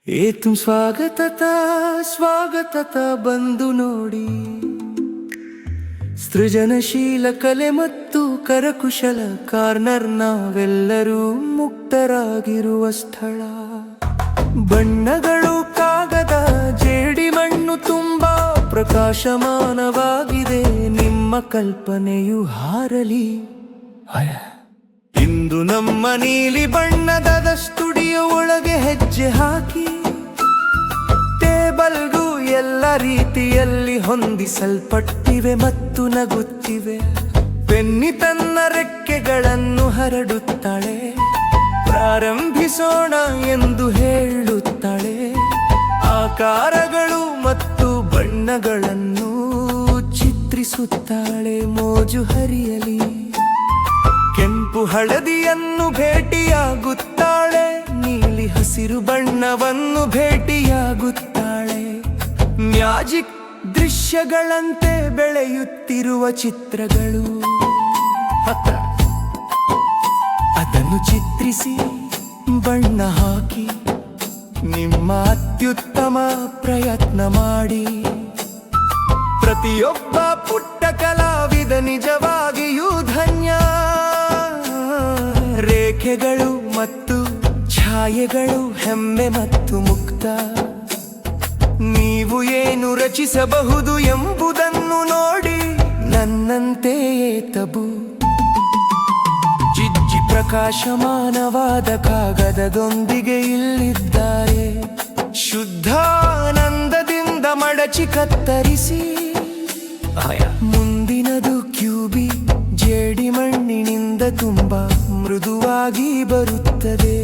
ಏತು ಸ್ವಾಗತತ ಬಂದು ನೋಡಿ. ಸೃಜನಶೀಲ ಕಲೆ ಮತ್ತು ಕರಕುಶಲ ಕಾರ್ನರ್, ನಾವೆಲ್ಲರೂ ಮುಕ್ತರಾಗಿರುವ ಸ್ಥಳ. ಬಣ್ಣಗಳು, ಕಾಗದ, ಜೇಡಿಮಣ್ಣು ತುಂಬಾ ಪ್ರಕಾಶಮಾನವಾಗಿದೆ. ನಿಮ್ಮ ಕಲ್ಪನೆಯು ಹಾರಲಿ. ಇಂದು ನಮ್ಮ ನೀಲಿ ಬಣ್ಣದ ಸ್ಟುಡಿಯೋ ಒಳಗೆ ಹೆಜ್ಜೆ ಹಾಕಿ, ಟೇಬಲ್ಗೂ ಎಲ್ಲ ರೀತಿಯಲ್ಲಿ ಹೊಂದಿಸಲ್ಪಟ್ಟಿವೆ ಮತ್ತು ನಗುತ್ತಿವೆ. ಪೆನ್ನಿ ತನ್ನ ರೆಕ್ಕೆಗಳನ್ನು ಹರಡುತ್ತಾಳೆ, ಪ್ರಾರಂಭಿಸೋಣ ಎಂದು ಹೇಳುತ್ತಾಳೆ. ಆಕಾರಗಳು ಮತ್ತು ಬಣ್ಣಗಳನ್ನು ಚಿತ್ರಿಸುತ್ತಾಳೆ. ಮೋಜು ಹರಿಯಲಿ. ಕೆಂಪು ಹಳದಿಯನ್ನು ಭೇಟಿಯಾಗುತ್ತಾಳೆ, ನೀಲಿ ಹಸಿರು ಬಣ್ಣವನ್ನು ಭೇಟಿಯಾಗುತ್ತಾಳೆ. ಮ್ಯಾಜಿಕ್ ದೃಶ್ಯಗಳಂತೆ ಬೆಳೆಯುತ್ತಿರುವ ಚಿತ್ರಗಳು. ಅದನ್ನು ಚಿತ್ರಿಸಿ, ಬಣ್ಣ ಹಾಕಿ, ನಿಮ್ಮ ಅತ್ಯುತ್ತಮ ಪ್ರಯತ್ನ ಮಾಡಿ. ಪ್ರತಿಯೊಬ್ಬ ಪುಟ್ಟ ಕಲಾವಿದ ನಿಜವಾಗಿಯೂ ಧನ್ಯ. ರೇಖೆಗಳು ಮತ್ತು ಛಾಯೆಗಳು ಹೆಮ್ಮೆ ಮತ್ತು ಮುಕ್ತ. ನೀವು ಏನು ರಚಿಸಬಹುದು ಎಂಬುದನ್ನು ನೋಡಿ, ನನ್ನಂತೆಯೇ ತಬು. ಜಿಜ್ಜಿ ಪ್ರಕಾಶಮಾನವಾದ ಕಾಗದದೊಂದಿಗೆ ಇಲ್ಲಿದ್ದಾರೆ. ಶುದ್ಧಾನಂದದಿಂದ ಮಡಚಿ ಕತ್ತರಿಸಿ. ಮುಂದಿನದು ಕ್ಯೂಬಿ, ಜೇಡಿಮಣ್ಣಿನಿಂದ ತುಂಬಾ ಮೃದುವಾಗಿ ಬರುತ್ತದೆ.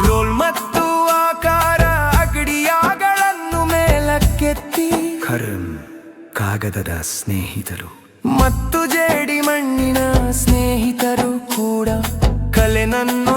ರೋಲ್ ಮತ್ತು ಆಕಾರ ಅಗಡಿಯಾಗಳನ್ನು ಮೇಲಕ್ಕೆತ್ತಿ. ಕಾಗದದ ಸ್ನೇಹಿತರು. ಮತ್ತು